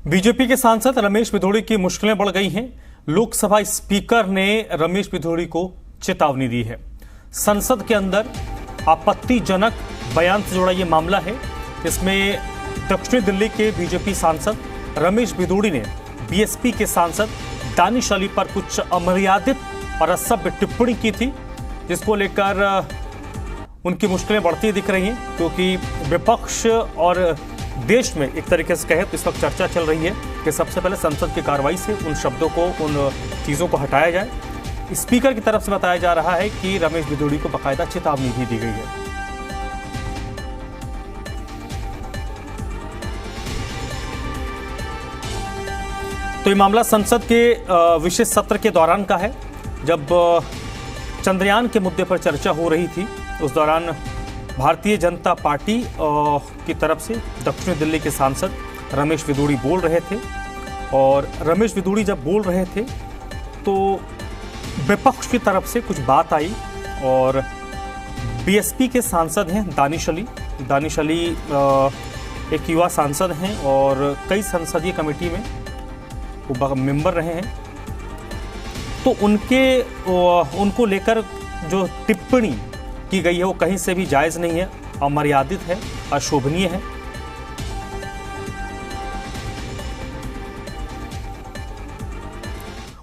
BJP के सांसद रमेश भिदोड़ी की मुश्किलें बढ़ गई हैं। लोकसभा स्पीकर ने रमेश भिदोड़ी को चेतावनी दी है। संसद के अंदर आपत्तिजनक बयान से जुड़ा यह मामला है। इसमें दक्षिणी दिल्ली के बीजेपी सांसद रमेश भिदोड़ी ने बीएसपी के सांसद दानिश अली पर कुछ अमर्यादित और असभ्य टिप्पणी की थी, जिसको लेकर उनकी मुश्किलें बढ़ती दिख रही हैं, क्योंकि विपक्ष और देश में एक तरीके से कहे तो इस वक्त चर्चा चल रही है कि सबसे पहले संसद की कार्रवाई से उन शब्दों को, उन चीज़ों को हटाया जाए। स्पीकर की तरफ से बताया जा रहा है कि रमेश भिदोड़ी को बाकायदा चेतावनी भी दी गई है। तो ये मामला संसद के विशेष सत्र के दौरान का है, जब चंद्रयान के मुद्दे पर चर्चा हो रही थी। उस दौरान भारतीय जनता पार्टी की तरफ से दक्षिणी दिल्ली के सांसद रमेश भिदोड़ी बोल रहे थे, और रमेश भिदोड़ी जब बोल रहे थे तो विपक्ष की तरफ से कुछ बात आई, और बीएसपी के सांसद हैं दानिश अली एक युवा सांसद हैं और कई संसदीय कमेटी में वो मेंबर रहे हैं। तो उनको लेकर जो टिप्पणी की गई है वो कहीं से भी जायज़ नहीं है, अमर्यादित है, अशोभनीय है।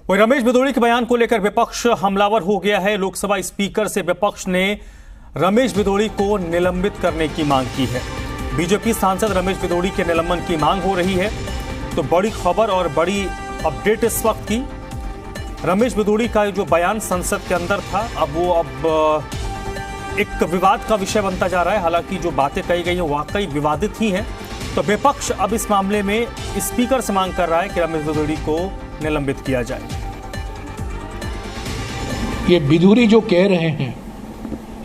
वही रमेश भिदोड़ी के बयान को लेकर विपक्ष हमलावर हो गया है। लोकसभा स्पीकर से विपक्ष ने रमेश भिदोड़ी को निलंबित करने की मांग की है। बीजेपी सांसद रमेश भिदोड़ी के निलंबन की मांग हो रही है। तो बड़ी खबर और बड़ी अपडेट इस वक्त की, रमेश भिदोड़ी का जो बयान संसद के अंदर था, अब एक विवाद का विषय बनता जा रहा है। हालांकि जो बातें कही गई हैं वाकई विवादित ही हैं। तो विपक्ष अब इस मामले में स्पीकर से मांग कर रहा है कि रमेश भिदोड़ी को निलंबित किया जाए। ये भिदोड़ी जो कह रहे हैं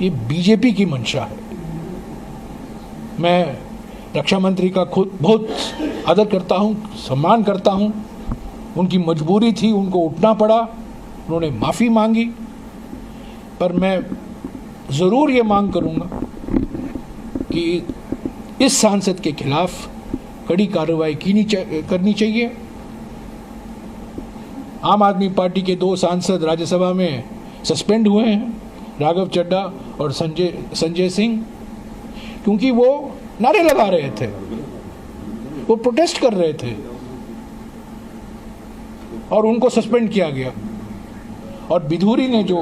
ये बीजेपी की मंशा है। मैं रक्षा मंत्री का खुद बहुत आदर करता हूं, सम्मान करता हूं। उनकी मजबूरी थी, उनको उठना पड़ा, उन्होंने माफ़ी मांगी। पर मैं ज़रूर ये मांग करूंगा कि इस सांसद के खिलाफ कड़ी कार्रवाई करनी चाहिए। आम आदमी पार्टी के 2 सांसद राज्यसभा में सस्पेंड हुए हैं, राघव चड्ढा और संजय सिंह, क्योंकि वो नारे लगा रहे थे, वो प्रोटेस्ट कर रहे थे और उनको सस्पेंड किया गया। और भिदोड़ी ने जो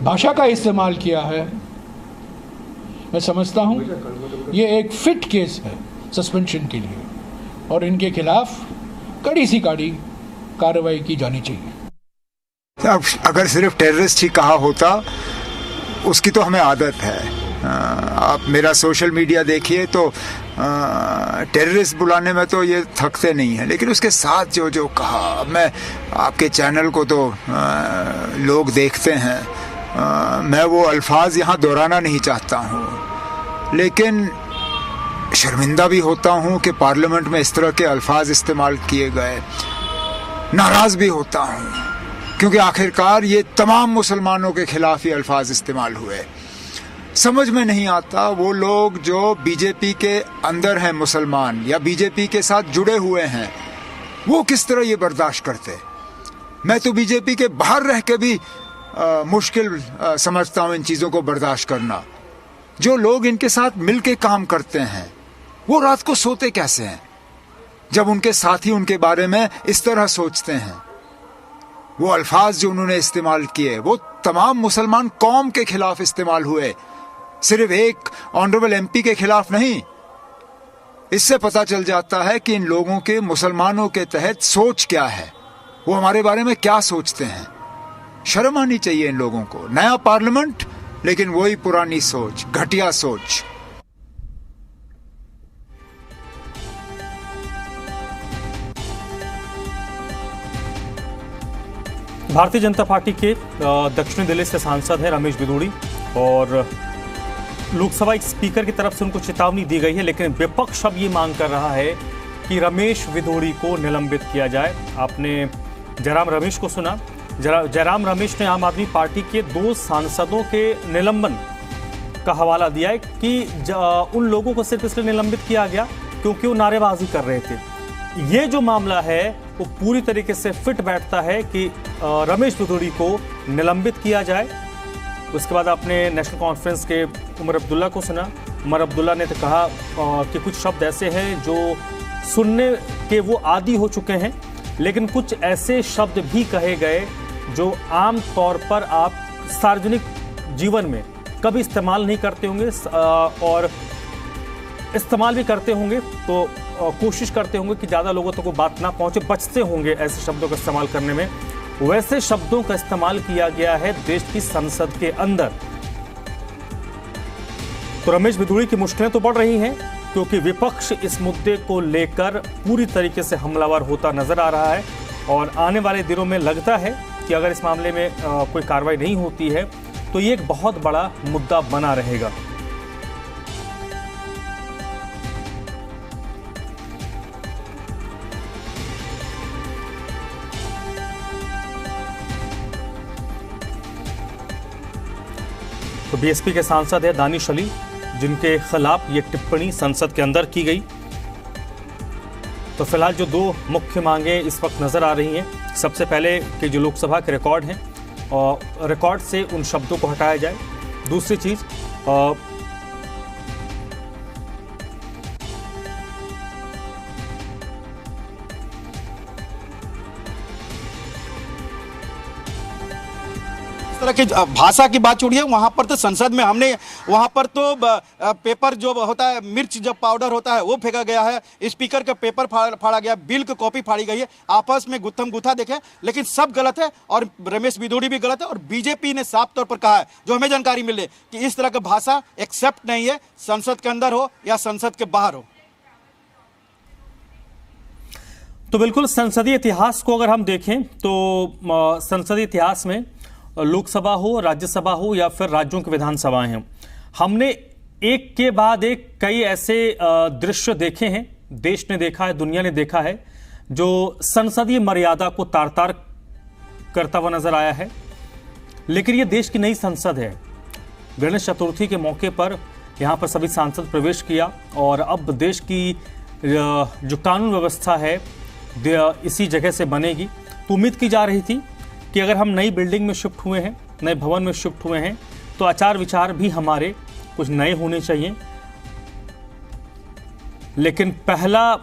भाषा का इस्तेमाल किया है, मैं समझता हूं ये एक फिट केस है सस्पेंशन के लिए, और इनके खिलाफ कड़ी से कड़ी कार्रवाई की जानी चाहिए। अब अगर सिर्फ टेररिस्ट ही कहा होता, उसकी तो हमें आदत है। आप मेरा सोशल मीडिया देखिए तो टेररिस्ट बुलाने में तो ये थकते नहीं हैं, लेकिन उसके साथ जो जो कहा, अब मैं आपके चैनल को तो लोग देखते हैं, मैं वो अल्फाज यहाँ दोहराना नहीं चाहता हूँ, लेकिन शर्मिंदा भी होता हूँ कि पार्लियामेंट में इस तरह के अल्फाज इस्तेमाल किए गए। नाराज़ भी होता हूँ, क्योंकि आखिरकार ये तमाम मुसलमानों के खिलाफ ही अल्फाज इस्तेमाल हुए। समझ में नहीं आता वो लोग जो बीजेपी के अंदर हैं मुसलमान या बीजेपी के साथ जुड़े हुए हैं, वो किस तरह ये बर्दाश्त करते। मैं तो बीजेपी के बाहर रह के भी मुश्किल समझता हूँ इन चीज़ों को बर्दाश्त करना। जो लोग इनके साथ मिल के काम करते हैं वो रात को सोते कैसे हैं जब उनके साथी उनके बारे में इस तरह सोचते हैं। वो अल्फाज जो उन्होंने इस्तेमाल किए वो तमाम मुसलमान कौम के खिलाफ इस्तेमाल हुए, सिर्फ एक ऑनरेबल एमपी के खिलाफ नहीं। इससे पता चल जाता है कि इन लोगों के, मुसलमानों के तहत सोच क्या है, वो हमारे बारे में क्या सोचते हैं। शर्म आनी चाहिए इन लोगों को। नया पार्लियामेंट, लेकिन वही पुरानी सोच, घटिया सोच। भारतीय जनता पार्टी के दक्षिणी दिल्ली से सांसद हैं रमेश भिदोड़ी, और लोकसभा स्पीकर की तरफ से उनको चेतावनी दी गई है, लेकिन विपक्ष अब ये मांग कर रहा है कि रमेश भिदोड़ी को निलंबित किया जाए। आपने जयराम रमेश को सुना। जयराम रमेश ने आम आदमी पार्टी के 2 सांसदों के निलंबन का हवाला दिया है कि उन लोगों को सिर्फ इसलिए निलंबित किया गया क्योंकि वो नारेबाजी कर रहे थे। ये जो मामला है वो पूरी तरीके से फिट बैठता है कि रमेश बिधूड़ी को निलंबित किया जाए। उसके बाद आपने नेशनल कॉन्फ्रेंस के उमर अब्दुल्ला को सुना। उमर अब्दुल्ला ने तो कहा कि कुछ शब्द ऐसे हैं जो सुनने के वो आदी हो चुके हैं, लेकिन कुछ ऐसे शब्द भी कहे गए जो आम तौर पर आप सार्वजनिक जीवन में कभी इस्तेमाल नहीं करते होंगे, और इस्तेमाल भी करते होंगे तो कोशिश करते होंगे कि ज़्यादा लोगों तक वो बात ना पहुंचे, बचते होंगे ऐसे शब्दों का इस्तेमाल करने में। वैसे शब्दों का इस्तेमाल किया गया है देश की संसद के अंदर। तो रमेश बिधूड़ी की मुश्किलें तो बढ़ रही हैं, क्योंकि विपक्ष इस मुद्दे को लेकर पूरी तरीके से हमलावर होता नजर आ रहा है, और आने वाले दिनों में लगता है कि अगर इस मामले में कोई कार्रवाई नहीं होती है तो ये एक बहुत बड़ा मुद्दा बना रहेगा। तो बीएसपी के सांसद है दानिश अली, जिनके खिलाफ ये टिप्पणी संसद के अंदर की गई। तो फिलहाल जो दो मुख्य मांगे इस वक्त नजर आ रही हैं, सबसे पहले कि जो लोकसभा के रिकॉर्ड हैं और रिकॉर्ड से उन शब्दों को हटाया जाए। दूसरी चीज तरह की भाषा की बात छोड़िए, वहां पर तो संसद में हमने वहां पर तो पेपर जो होता है, मिर्च जब पाउडर होता है वो फेंका गया है, स्पीकर का पेपर फाड़ा गया, बिल की कॉपी फाड़ी गई है, आपस में गुत्थम गुत्था देखे, लेकिन सब गलत है और रमेश बिधूड़ी भी गलत है। और बीजेपी ने साफ तौर पर कहा है, जो हमें जानकारी मिले, कि इस तरह की भाषा एक्सेप्ट नहीं है, संसद के अंदर हो या संसद के बाहर हो। तो बिल्कुल संसदीय इतिहास को अगर हम देखें तो संसदीय इतिहास में लोकसभा हो, राज्यसभा हो या फिर राज्यों की विधानसभाएं हों, हमने एक के बाद एक कई ऐसे दृश्य देखे हैं, देश ने देखा है, दुनिया ने देखा है, जो संसदीय मर्यादा को तार तार करता हुआ नजर आया है। लेकिन यह देश की नई संसद है। गणेश चतुर्थी के मौके पर यहां पर सभी सांसद प्रवेश किया, और अब देश की जो कानून व्यवस्था है इसी जगह से बनेगी। तो उम्मीद की जा रही थी कि अगर हम नई बिल्डिंग में शिफ्ट हुए हैं, नए भवन में शिफ्ट हुए हैं, तो आचार विचार भी हमारे कुछ नए होने चाहिए। लेकिन पहला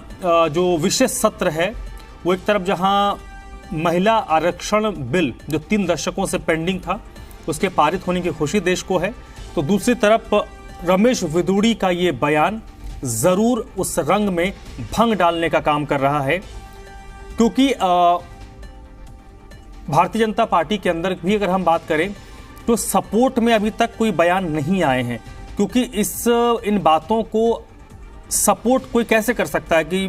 जो विशेष सत्र है वो एक तरफ जहां महिला आरक्षण बिल जो 3 दशकों से पेंडिंग था उसके पारित होने की खुशी देश को है, तो दूसरी तरफ रमेश बिधूड़ी का ये बयान जरूर उस रंग में भंग डालने का काम कर रहा है। क्योंकि भारतीय जनता पार्टी के अंदर भी अगर हम बात करें तो सपोर्ट में अभी तक कोई बयान नहीं आए हैं, क्योंकि इन बातों को सपोर्ट कोई कैसे कर सकता है कि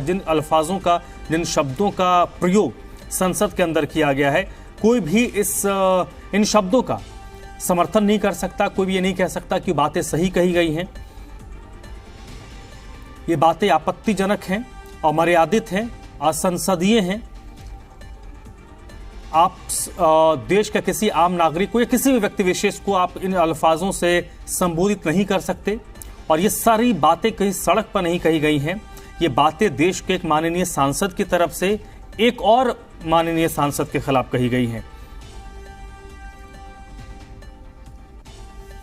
जिन अल्फाजों का, जिन शब्दों का प्रयोग संसद के अंदर किया गया है, कोई भी इन शब्दों का समर्थन नहीं कर सकता। कोई भी ये नहीं कह सकता कि बातें सही कही गई हैं। ये बातें आपत्तिजनक हैं, अमर्यादित हैं, असंसदीय हैं। आप देश का किसी आम नागरिक को या किसी भी व्यक्ति विशेष को आप इन अल्फाजों से संबोधित नहीं कर सकते। और ये सारी बातें कहीं सड़क पर नहीं कही गई हैं, ये बातें देश के एक माननीय सांसद की तरफ से एक और माननीय सांसद के खिलाफ कही गई हैं।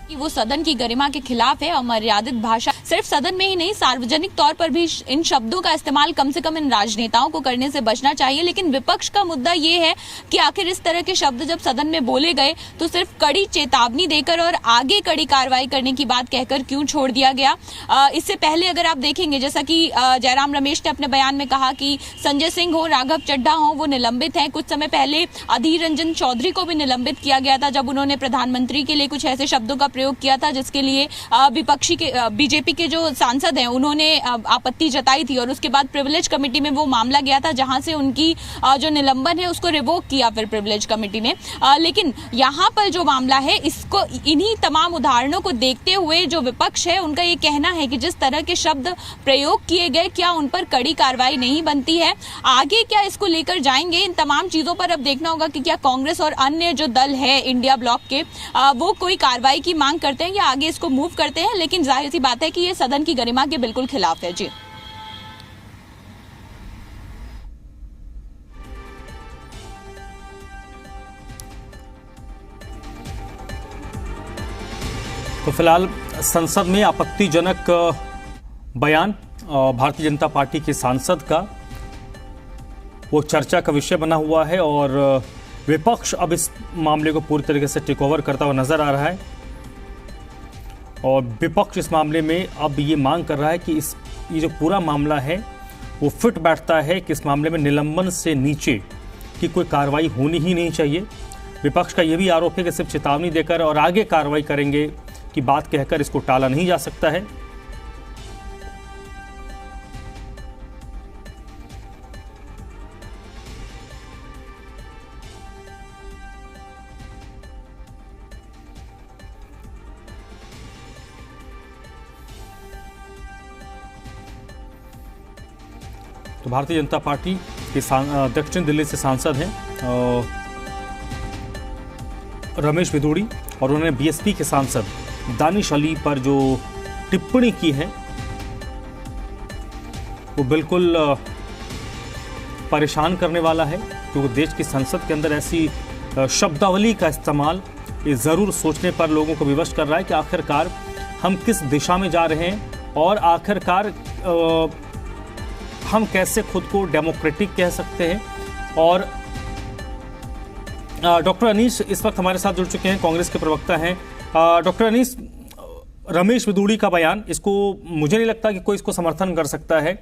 कि वो सदन की गरिमा के खिलाफ है। अमर्यादित भाषा सिर्फ सदन में ही नहीं, सार्वजनिक तौर पर भी इन शब्दों का इस्तेमाल कम से कम इन राजनेताओं को करने से बचना चाहिए। लेकिन विपक्ष का मुद्दा ये है कि आखिर इस तरह के शब्द जब सदन में बोले गए तो सिर्फ कड़ी चेतावनी देकर और आगे कड़ी कार्रवाई करने की बात कहकर क्यों छोड़ दिया गया। इससे पहले अगर आप देखेंगे, जैसा कि जयराम रमेश ने अपने बयान में कहा कि संजय सिंह हो, राघव चड्ढा हो, वो निलंबित हैं। कुछ समय पहले अधीर रंजन चौधरी को भी निलंबित किया गया था जब उन्होंने प्रधानमंत्री के लिए कुछ ऐसे शब्दों का प्रयोग किया था जिसके लिए विपक्षी के बीजेपी के जो सांसद हैं उन्होंने आपत्ति जताई थी। और उसके बाद प्रिविलेज कमेटी में वो मामला गया था, जहां से उनकी जो निलंबन है उसको रिवोक किया फिर प्रिविलेज कमेटी ने। लेकिन यहां पर जो मामला है, इसको इन्हीं तमाम उदाहरणों को देखते हुए जो विपक्ष है उनका ये कहना है कि जिस तरह के शब्द प्रयोग किए गए, क्या उन पर कड़ी कार्रवाई नहीं बनती है? आगे क्या इसको लेकर जाएंगे? इन तमाम चीजों पर अब देखना होगा कि क्या कांग्रेस और अन्य जो दल है इंडिया ब्लॉक के, वो कोई कार्रवाई की मांग करते हैं या आगे इसको मूव करते हैं। लेकिन जाहिर सी बात है कि ये सदन की गरिमा के बिल्कुल खिलाफ है। जी तो फिलहाल संसद में आपत्तिजनक बयान भारतीय जनता पार्टी के सांसद का वो चर्चा का विषय बना हुआ है और विपक्ष अब इस मामले को पूरी तरीके से टेक ओवर करता हुआ नजर आ रहा है और विपक्ष इस मामले में अब ये मांग कर रहा है कि ये जो पूरा मामला है वो फिट बैठता है कि इस मामले में निलंबन से नीचे की कोई कार्रवाई होनी ही नहीं चाहिए। विपक्ष का यह भी आरोप है कि सिर्फ चेतावनी देकर और आगे कार्रवाई करेंगे की बात कहकर इसको टाला नहीं जा सकता है। तो भारतीय जनता पार्टी के दक्षिण दिल्ली से सांसद हैं रमेश विदुड़ी और उन्होंने बीएसपी के सांसद दानिश अली पर जो टिप्पणी की है वो बिल्कुल परेशान करने वाला है, क्योंकि देश की संसद के अंदर ऐसी शब्दावली का इस्तेमाल ये ज़रूर सोचने पर लोगों को विवश कर रहा है कि आखिरकार हम किस दिशा में जा रहे हैं और आखिरकार हम कैसे खुद को डेमोक्रेटिक कह सकते हैं। और डॉक्टर अनीश इस वक्त हमारे साथ जुड़ चुके हैं, कांग्रेस के प्रवक्ता हैं। डॉक्टर अनीश, रमेश विदुड़ी का बयान, इसको मुझे नहीं लगता कि कोई इसको समर्थन कर सकता है,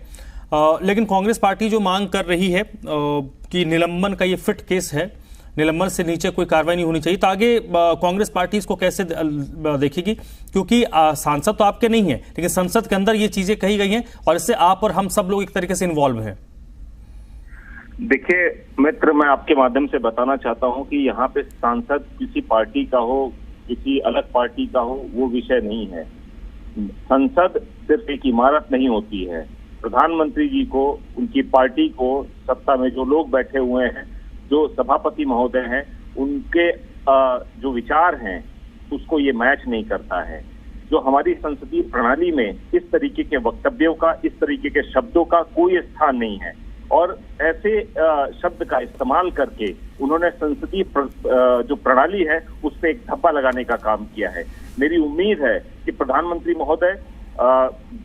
लेकिन कांग्रेस पार्टी जो मांग कर रही है कि निलंबन का ये फिट केस है, निलंबन से नीचे कोई कार्रवाई नहीं होनी चाहिए, तो आगे कांग्रेस पार्टी इसको कैसे देखेगी? क्योंकि सांसद तो आपके नहीं है, लेकिन संसद के अंदर ये चीजें कही गई हैं और इससे आप और हम सब लोग एक तरीके से इन्वॉल्व हैं। देखिए मित्र, मैं आपके माध्यम से बताना चाहता हूं कि यहाँ पे सांसद किसी पार्टी का हो, किसी अलग पार्टी का हो, वो विषय नहीं है। संसद सिर्फ एक इमारत नहीं होती है। प्रधानमंत्री जी को, उनकी पार्टी को, सत्ता में जो लोग बैठे हुए हैं, जो सभापति महोदय हैं, उनके जो विचार हैं उसको ये मैच नहीं करता है। जो हमारी संसदीय प्रणाली में इस तरीके के वक्तव्यों का, इस तरीके के शब्दों का कोई स्थान नहीं है और ऐसे शब्द का इस्तेमाल करके उन्होंने संसदीय जो प्रणाली है उस पर एक धब्बा लगाने का काम किया है। मेरी उम्मीद है कि प्रधानमंत्री महोदय,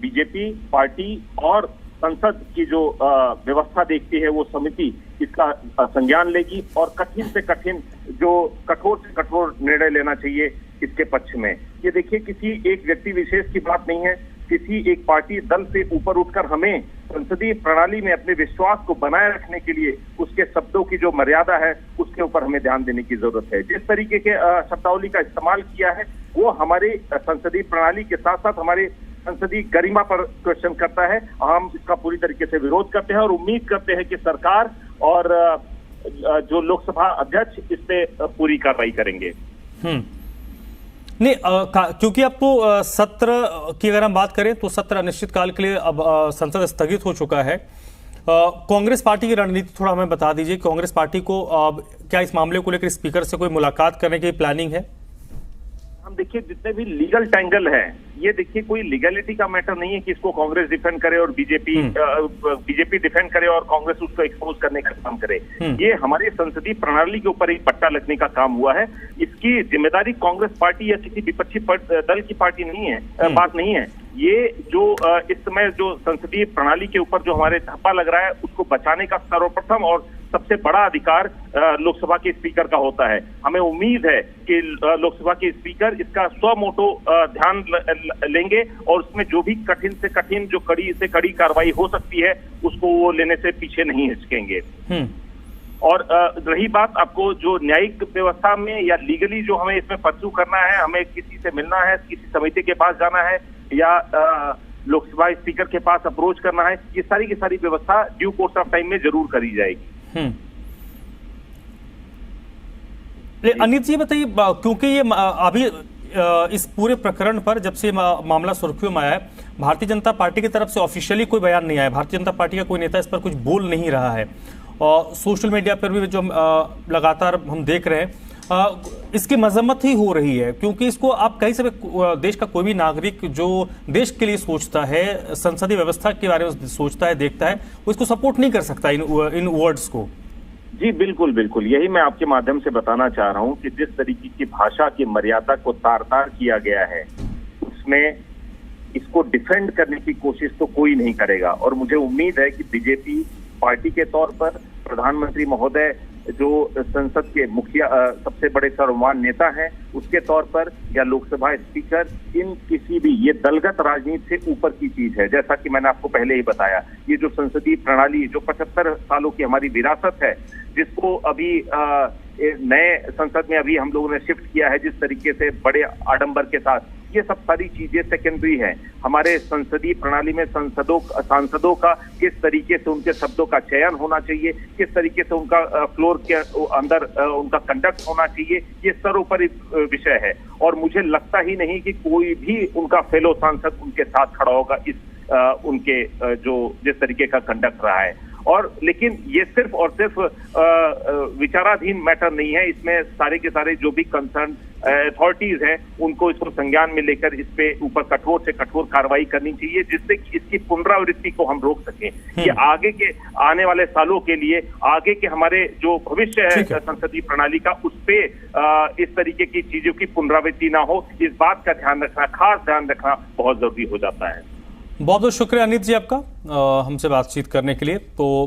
बीजेपी पार्टी और संसद की जो व्यवस्था देखती है वो समिति इसका संज्ञान लेगी और कठिन से कठिन, जो कठोर से कठोर निर्णय लेना चाहिए इसके पक्ष में। ये देखिए, किसी एक व्यक्ति विशेष की बात नहीं है, किसी एक पार्टी दल से ऊपर उठकर हमें संसदीय प्रणाली में अपने विश्वास को बनाए रखने के लिए उसके शब्दों की जो मर्यादा है उसके ऊपर हमें ध्यान देने की जरूरत है। जिस तरीके के शब्दावली का इस्तेमाल किया है वो हमारे संसदीय प्रणाली के साथ साथ हमारे संसदीय गरिमा पर क्वेश्चन करता है। हम इसका पूरी तरीके से विरोध करते हैं और उम्मीद करते हैं कि सरकार और जो लोकसभा अध्यक्ष इस पे पूरी कार्रवाई करेंगे। नहीं, क्योंकि अब तो सत्र की अगर हम बात करें तो सत्र अनिश्चितकाल के लिए अब संसद स्थगित हो चुका है। कांग्रेस पार्टी की रणनीति थोड़ा हमें बता दीजिए। कांग्रेस पार्टी को क्या इस मामले को लेकर स्पीकर से कोई मुलाकात करने की प्लानिंग है? हम देखिए, जितने भी लीगल टैंगल है, ये देखिए कोई लीगलिटी का मैटर नहीं है कि इसको कांग्रेस डिफेंड करे और बीजेपी डिफेंड करे और कांग्रेस उसको एक्सपोज करने का काम करे। ये हमारी संसदीय प्रणाली के ऊपर एक पट्टा लगने का काम हुआ है। इसकी जिम्मेदारी कांग्रेस पार्टी या किसी विपक्षी दल की पार्टी नहीं है, बात नहीं है। ये जो इस समय जो संसदीय प्रणाली के ऊपर जो हमारे धब्बा लग रहा है उसको बचाने का सर्वप्रथम और सबसे बड़ा अधिकार लोकसभा के स्पीकर का होता है। हमें उम्मीद है कि लोकसभा के स्पीकर इसका स्वमोटो ध्यान लेंगे और उसमें जो भी कठिन से कठिन, जो कड़ी से कड़ी कार्रवाई हो सकती है उसको वो लेने से पीछे नहीं हिचकेंगे। और रही बात आपको जो न्यायिक व्यवस्था में या लीगली जो हमें इसमें परस्यू करना है, हमें किसी से मिलना है, किसी समिति के पास जाना है या लोकसभा स्पीकर के पास अप्रोच करना है, ये सारी की सारी व्यवस्था ड्यू कोर्स ऑफ टाइम में जरूर करी जाएगी। अनित जी बताइए, क्योंकि ये अभी इस पूरे प्रकरण पर जब से मामला सुर्खियों में आया है, भारतीय जनता पार्टी की तरफ से ऑफिशियली कोई बयान नहीं आया, भारतीय जनता पार्टी का कोई नेता इस पर कुछ बोल नहीं रहा है और सोशल मीडिया पर भी जो लगातार हम देख रहे हैं इसकी मजम्मत ही हो रही है, क्योंकि इसको आप कहीं से देश का कोई भी नागरिक जो देश के लिए सोचता है, संसदीय व्यवस्था के बारे में सोचता है, देखता है, वो इसको सपोर्ट नहीं कर सकता इन वर्ड्स को। जी बिल्कुल बिल्कुल, यही मैं आपके माध्यम से बताना चाह रहा हूं कि जिस तरीके की भाषा की मर्यादा को तार तार किया गया है, इसमें इसको डिफेंड करने की कोशिश तो कोई नहीं करेगा। और मुझे उम्मीद है कि बीजेपी पार्टी के तौर पर प्रधानमंत्री महोदय जो संसद के मुखिया सबसे बड़े सर्वमान्य नेता हैं उसके तौर पर, या लोकसभा स्पीकर, इन किसी भी, ये दलगत राजनीति से ऊपर की चीज है। जैसा कि मैंने आपको पहले ही बताया, ये जो संसदीय प्रणाली, जो 75 सालों की हमारी विरासत है, जिसको अभी नए संसद में अभी हम लोगों ने शिफ्ट किया है जिस तरीके से बड़े आडंबर के साथ, ये सब सारी चीजें सेकेंडरी हैं। हमारे संसदीय प्रणाली में सांसदों का किस तरीके से उनके शब्दों का चयन होना चाहिए, किस तरीके से उनका फ्लोर के अंदर उनका कंडक्ट होना चाहिए, ये सर्वोपरि विषय है। और मुझे लगता ही नहीं कि कोई भी उनका फेलो सांसद उनके साथ खड़ा होगा इस उनके जो जिस तरीके का कंडक्ट रहा है। और लेकिन ये सिर्फ और सिर्फ विचाराधीन मैटर नहीं है, इसमें सारे के सारे जो भी कंसर्न अथॉरिटीज हैं उनको इसको संज्ञान में लेकर इस पे ऊपर कठोर से कठोर कार्रवाई करनी चाहिए, जिससे कि इसकी पुनरावृत्ति को हम रोक सकें। ये आगे के आने वाले सालों के लिए, आगे के हमारे जो भविष्य है संसदीय प्रणाली का, उस पे इस तरीके की चीजों की पुनरावृत्ति ना हो, इस बात का ध्यान रखना, खास ध्यान रखना बहुत जरूरी हो जाता है। बहुत बहुत शुक्रिया अनित जी आपका हमसे बातचीत करने के लिए। तो